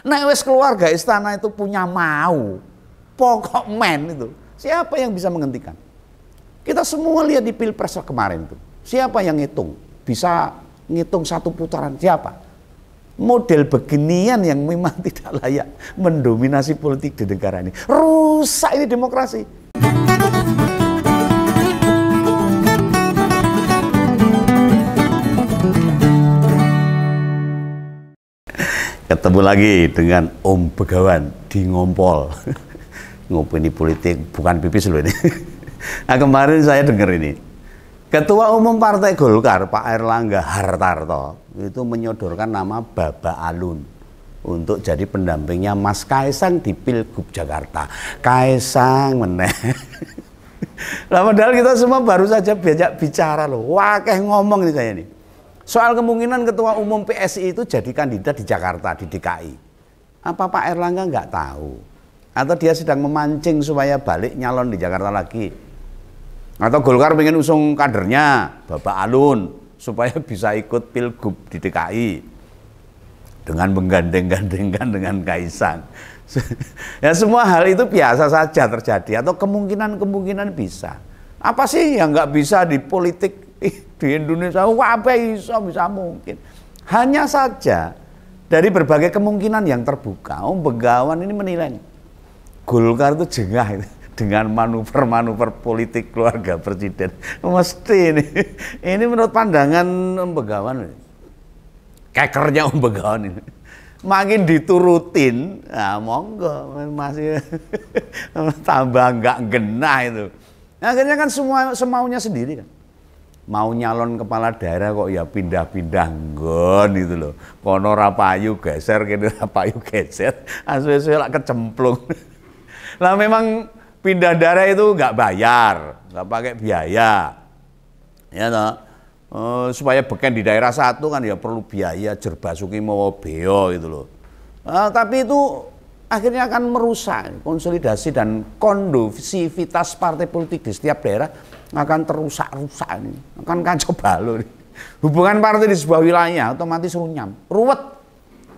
Nek wis keluarga istana itu punya mau, pokok men itu, siapa yang bisa menghentikan? Kita semua lihat di Pilpres kemarin itu, siapa yang ngitung? Bisa ngitung satu putaran, siapa? Model beginian yang memang tidak layak mendominasi politik di negara ini. Rusak ini demokrasi. Ketemu lagi dengan Om Begawan di Ngompol. Ngopini politik, bukan pipis loh ini. Nah, kemarin saya dengar ini. Ketua Umum Partai Golkar, Pak Airlangga Hartarto, itu menyodorkan nama Baba Alun untuk jadi pendampingnya Mas Kaisang di Pilgub Jakarta. Kaisang meneh. Nah, padahal kita semua baru saja bicara loh. Wah, kayak ngomong nih saya nih. Soal kemungkinan Ketua Umum PSI itu jadi kandidat di Jakarta, di DKI. Apa Pak Airlangga nggak tahu? Atau dia sedang memancing supaya balik nyalon di Jakarta lagi? Atau Golkar pengen usung kadernya, Bapak Alun, supaya bisa ikut Pilgub di DKI dengan menggandeng-gandengkan dengan Kaisang. Ya semua hal itu biasa saja terjadi, atau kemungkinan-kemungkinan bisa. Apa sih yang nggak bisa di politik di Indonesia? Wah, bisa mungkin. Hanya saja dari berbagai kemungkinan yang terbuka, Om Begawan ini menilai Golkar itu jengah dengan manuver-manuver politik keluarga presiden. Mesti ini menurut pandangan Om Begawan, kekernya Om Begawan ini. Makin diturutin, nah monggo masih tambah nggak genah itu. Akhirnya kan semua semaunya sendiri kan. Mau nyalon kepala daerah kok ya pindah-pindah nggon gitu loh. Kono rapayu geser, kene rapayu geser, asu-asu lak kecemplung. Lah memang pindah daerah itu nggak bayar, nggak pakai biaya. Ya toh. Supaya beken di daerah satu kan ya perlu biaya Jerbasuki mawa beo gitu loh. Tapi itu akhirnya akan merusak konsolidasi dan kondusivitas partai politik di setiap daerah akan terusak-rusak ini, akan kacau balau. Hubungan partai di sebuah wilayah otomatis runyam, ruwet,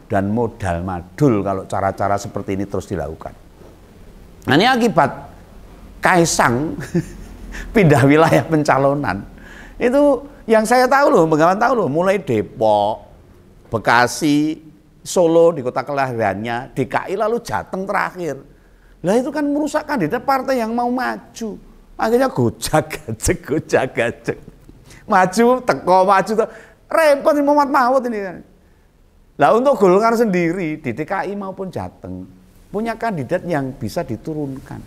dan modal madul kalau cara-cara seperti ini terus dilakukan. Nah, ini akibat Kaisang pindah wilayah pencalonan. Itu yang saya tahu loh, Begawan tahu loh, mulai Depok, Bekasi, Solo di kota kelahirannya, DKI lalu Jateng terakhir. Lah itu kan merusak kandidat partai yang mau maju. Akhirnya gojak-gajek. Maju, teko, maju. Repot ini Muhammad Mahfud ini kan. Lah untuk Golkar sendiri di DKI maupun Jateng punya kandidat yang bisa diturunkan.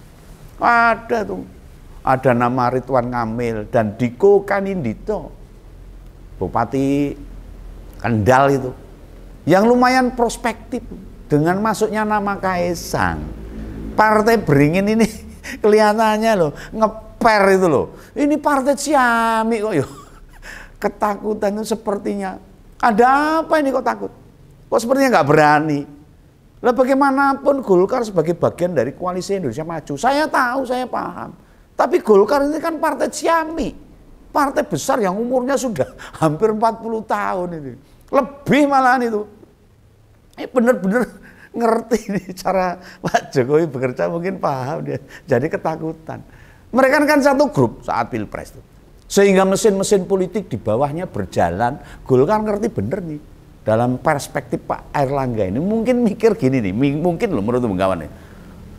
Ada tuh. Ada nama Ridwan Kamil dan Diko Kanindito, Bupati Kendal itu, yang lumayan prospektif dengan masuknya nama Kaisang. Partai beringin ini kelihatannya loh ngeper itu loh. Ini partai ciamik kok yo. Ketakutan itu sepertinya. Ada apa ini kok takut? Kok sepertinya nggak berani? Lah bagaimanapun Golkar sebagai bagian dari koalisi Indonesia Maju, saya tahu, saya paham. Tapi Golkar ini kan partai ciamik. Partai besar yang umurnya sudah hampir 40 tahun ini. Lebih malahan itu. Ini benar-benar ngerti nih cara Pak Jokowi bekerja, mungkin paham dia. Jadi ketakutan. Mereka kan satu grup saat Pilpres itu. Sehingga mesin-mesin politik di bawahnya berjalan. Golkar ngerti bener nih. Dalam perspektif Pak Airlangga ini mungkin mikir gini nih, mungkin loh menurut Begawan nih.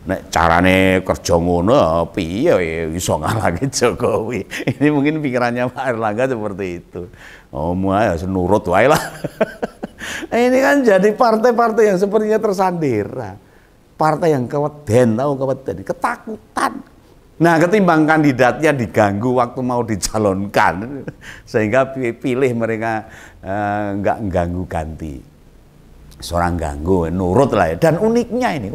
Nek carane kerja ngono piye iso ngalahke Jokowi. Ini mungkin pikirannya Pak Airlangga seperti itu. Oh, ya nurut wae lah. Ini kan jadi partai-partai yang sepertinya tersandera. Partai yang keweden, tahu keweden, ketakutan. Nah, ketimbang kandidatnya diganggu waktu mau dicalonkan, sehingga pilih mereka nggak ganggu ganti. Seorang ganggu, nurut lah ya. Dan uniknya ini.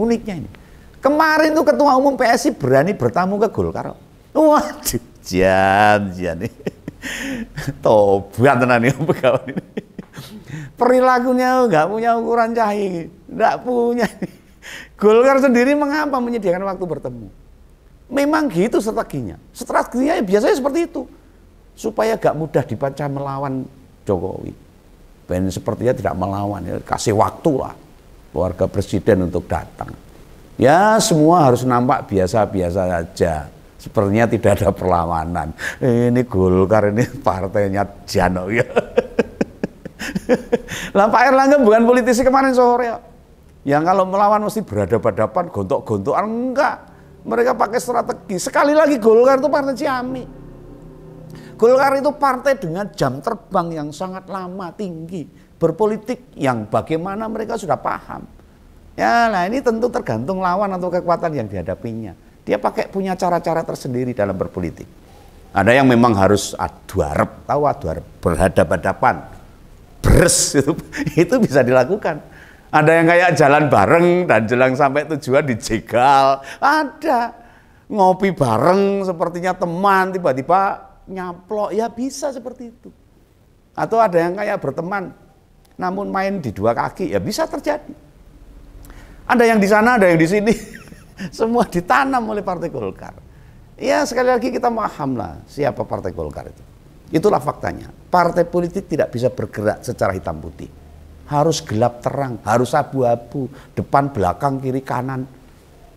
Kemarin tuh Ketua Umum PSI berani bertamu ke Golkar. Waduh, jan nih. Tobat tenan ya Begawan ini. Perilakunya nggak punya ukuran cahaya, nggak punya. Golkar sendiri mengapa menyediakan waktu bertemu? Memang gitu strateginya. Strateginya biasanya seperti itu. Supaya gak mudah dibaca melawan Jokowi. Ben sepertinya tidak melawan, ya, kasih waktu lah. keluarga presiden untuk datang. Ya semua harus nampak biasa-biasa saja. Sepertinya tidak ada perlawanan. Ini Golkar, ini partainya Jano ya. Lah Pak Erlangga bukan politisi kemarin sore ya. Yang kalau melawan mesti berhadapan-hadapan, gontok-gontokan, enggak. Mereka pakai strategi. Sekali lagi Golkar itu partai ciamik. Golkar itu partai dengan jam terbang yang sangat lama, tinggi. Berpolitik yang bagaimana mereka sudah paham. Ya, nah ini tentu tergantung lawan atau kekuatan yang dihadapinya. Dia pakai punya cara-cara tersendiri dalam berpolitik. Ada yang memang harus adu arep, tahu adu arep, berhadapan-hadapan, beres itu bisa dilakukan. Ada yang kayak jalan bareng dan jelang sampai tujuan dijegal. Ada ngopi bareng sepertinya teman tiba-tiba nyaplok, ya bisa seperti itu. Atau ada yang kayak berteman namun main di dua kaki, ya bisa terjadi. Ada yang di sana, ada yang di sini. Semua ditanam oleh Partai Golkar. Ya sekali lagi kita pahamlah siapa Partai Golkar itu. Itulah faktanya. Partai politik tidak bisa bergerak secara hitam putih. Harus gelap terang, harus abu-abu, depan, belakang, kiri, kanan.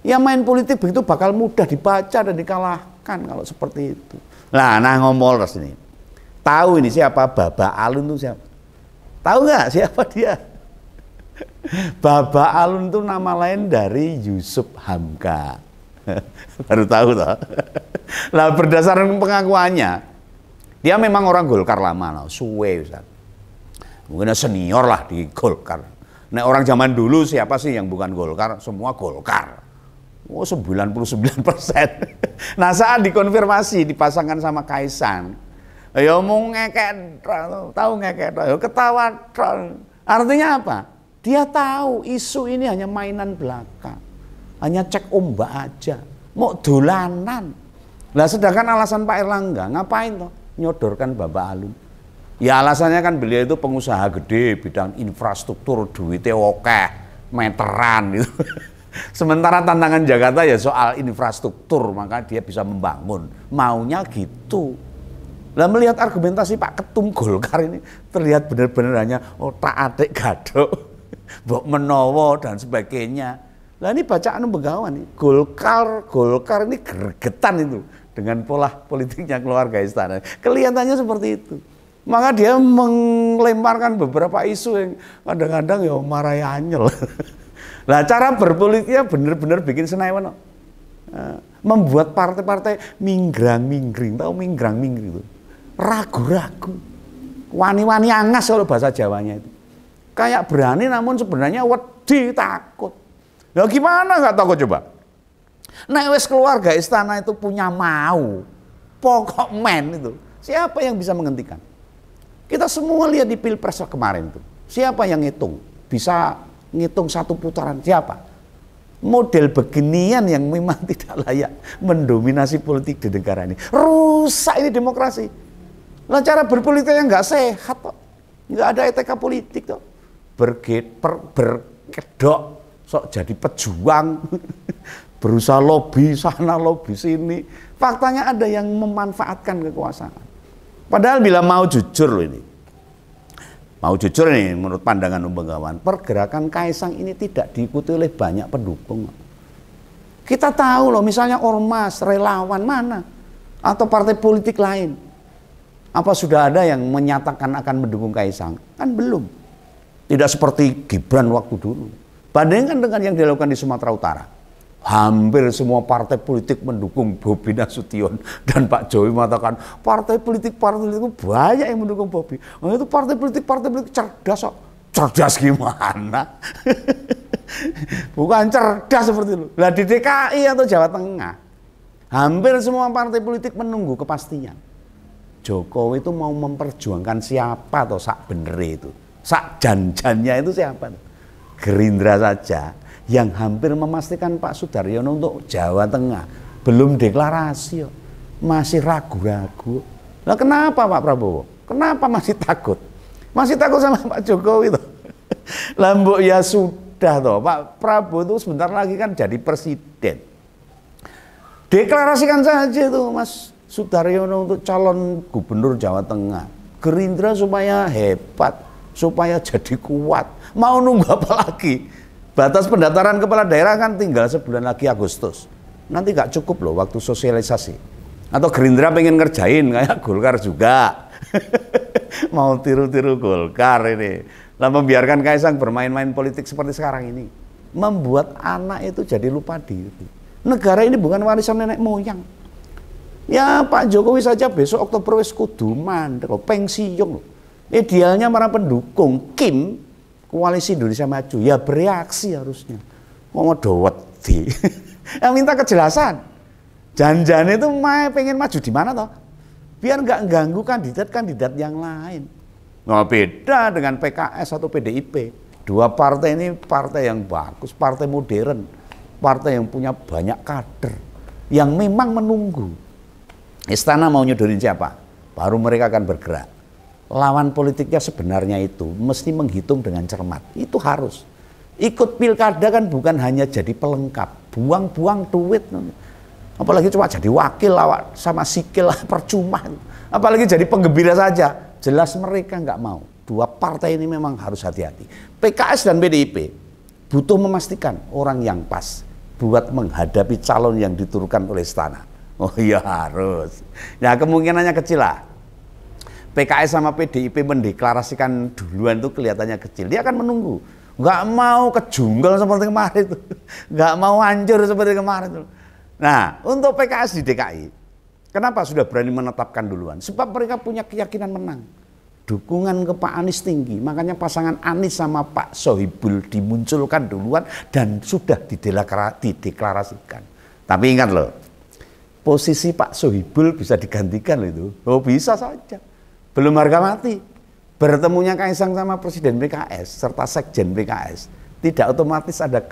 Ya main politik begitu bakal mudah dibaca dan dikalahkan kalau seperti itu. Nah ngomol terus ini. Tahu ini siapa Baba Alun itu siapa? Tahu nggak siapa dia? Baba Alun itu nama lain dari Yusuf Hamka. Baru tahu toh. Lah berdasarkan pengakuannya, dia memang orang Golkar lama, suwe Ustaz. Mungkin senior lah di Golkar. Nah orang zaman dulu siapa sih yang bukan Golkar? Semua Golkar. Oh 99%. Nah saat dikonfirmasi dipasangkan sama Kaisang, ya mau ngekek, tahu ngekek, ya ketawa. Artinya apa? Dia tahu isu ini hanya mainan belaka, hanya cek ombak aja, mau dolanan. Nah sedangkan alasan Pak Erlangga ngapain toh nyodorkan Bapak Alun? Ya alasannya kan beliau itu pengusaha gede bidang infrastruktur, duitnya oke, meteran gitu. Sementara tantangan Jakarta ya soal infrastruktur, maka dia bisa membangun, maunya gitu. Lah melihat argumentasi Pak Ketum Golkar ini terlihat benar-benar hanya otak adik gadok, Mbok Menowo dan sebagainya. Lah ini bacaan Begawan nih, Golkar ini gregetan itu dengan pola politiknya keluarga istana. Kelihatannya seperti itu. Maka dia melemparkan beberapa isu yang kadang-kadang ya marai anyel. Lah cara berpolitiknya benar-benar bikin senewan. Membuat partai-partai minggrang-minggring, tahu minggrang-minggring itu. Ragu-ragu. Wani-wani angas kalau bahasa Jawanya itu. Kayak berani namun sebenarnya wedi, takut. Ya gimana nggak takut coba? Nah wes keluarga istana itu punya mau, pokok men itu. Siapa yang bisa menghentikan? Kita semua lihat di Pilpres kemarin itu. Siapa yang ngitung? Bisa ngitung satu putaran, siapa? Model beginian yang memang tidak layak mendominasi politik di negara ini. Rusak ini demokrasi. Lah cara berpolitik yang nggak sehat kok. Nggak ada etika politik kok. Berkedok, sok jadi pejuang, berusaha lobby sana lobby sini. Faktanya ada yang memanfaatkan kekuasaan. Padahal bila mau jujur loh ini, mau jujur nih menurut pandangan Begawan, pergerakan Kaisang ini tidak diikuti oleh banyak pendukung. Kita tahu loh misalnya ormas, relawan mana, atau partai politik lain. Apa sudah ada yang menyatakan akan mendukung Kaisang? Kan belum. Tidak seperti Gibran waktu dulu. Bandingkan dengan yang dilakukan di Sumatera Utara. Hampir semua partai politik mendukung Bobi Nasution. Dan Pak Jokowi mengatakan partai politik itu banyak yang mendukung Bobi. Oh, itu partai politik cerdas kok. Cerdas gimana? Bukan cerdas seperti itu. Lah di DKI atau Jawa Tengah, hampir semua partai politik menunggu kepastian. Jokowi itu mau memperjuangkan siapa atau sak bener itu. Sak janjannya itu siapa? Gerindra saja yang hampir memastikan Pak Sudaryono untuk Jawa Tengah belum deklarasi, masih ragu-ragu. Nah kenapa Pak Prabowo? Kenapa masih takut? Masih takut sama Pak Jokowi tuh. Lambuk ya sudah toh, Pak Prabowo itu sebentar lagi kan jadi presiden. Deklarasikan saja tuh Mas Sudaryono untuk calon gubernur Jawa Tengah. Gerindra supaya hebat, supaya jadi kuat. Mau nunggu apa lagi? Batas pendaftaran kepala daerah kan tinggal sebulan lagi Agustus. Nanti nggak cukup loh waktu sosialisasi. Atau Gerindra pengen ngerjain kayak Golkar juga. Mau tiru-tiru Golkar ini. Lah membiarkan Kaisang bermain-main politik seperti sekarang ini. Membuat anak itu jadi lupa diri. Negara ini bukan warisan nenek moyang. Ya Pak Jokowi saja besok Oktober wis kudu mandek, pensiun loh. Idealnya para pendukung Kim Koalisi Indonesia Maju ya bereaksi harusnya. Mau doweti. Yang minta kejelasan. Jangan-jangan itu pengen maju di mana toh? Biar nggak ganggu kandidat-kandidat yang lain. Nah, beda dengan PKS atau PDIP. Dua partai ini partai yang bagus, partai modern, partai yang punya banyak kader, yang memang menunggu. Istana mau nyodorin siapa? Baru mereka akan bergerak. Lawan politiknya sebenarnya itu mesti menghitung dengan cermat. Itu harus. Ikut pilkada kan bukan hanya jadi pelengkap, buang-buang duit. Apalagi cuma jadi wakil lawak sama sikil percuma. Apalagi jadi penggembira saja. Jelas mereka nggak mau. Dua partai ini memang harus hati-hati. PKS dan PDIP butuh memastikan orang yang pas buat menghadapi calon yang diturunkan oleh istana. Oh iya harus. Ya kemungkinannya kecil lah. PKS sama PDIP mendeklarasikan duluan itu kelihatannya kecil. Dia akan menunggu. Nggak mau kejunggal seperti kemarin itu. Nggak mau hancur seperti kemarin itu. Nah, untuk PKS di DKI, kenapa sudah berani menetapkan duluan? Sebab mereka punya keyakinan menang. Dukungan ke Pak Anies tinggi. Makanya pasangan Anies sama Pak Sohibul dimunculkan duluan dan sudah dideklarasikan. Tapi ingat loh, posisi Pak Sohibul bisa digantikan loh itu. Oh bisa saja. Belum harga mati. Bertemunya Kaisang sama Presiden PKS serta Sekjen PKS tidak otomatis ada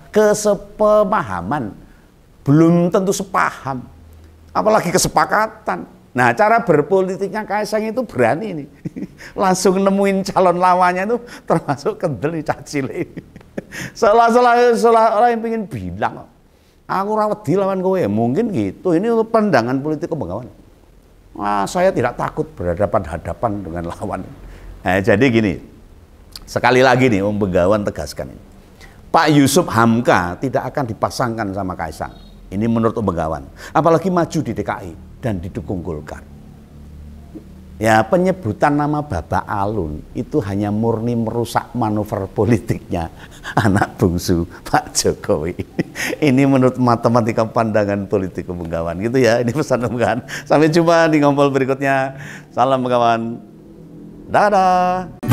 kesepemahaman. Belum tentu sepaham. Apalagi kesepakatan. Nah cara berpolitiknya Kaisang itu berani nih. Langsung nemuin calon lawannya itu termasuk kendel nih cacile. Seolah-olah yang pengen bilang. Aku rawat di lawan kowe. Mungkin gitu. Ini untuk pandangan politik Pembenggawan. Saya tidak takut berhadapan-hadapan dengan lawan. Nah, jadi gini, sekali lagi nih Om Begawan tegaskan ini. Pak Yusuf Hamka tidak akan dipasangkan sama Kaisang. Ini menurut Om Begawan. Apalagi maju di DKI dan didukung Golkar. Ya penyebutan nama Baba Alun itu hanya murni merusak manuver politiknya anak bungsu Pak Jokowi. Ini menurut matematika pandangan politik Om Begawan gitu ya. Ini pesan Om Begawan. Sampai jumpa di ngompol berikutnya. Salam Begawan. Dadah.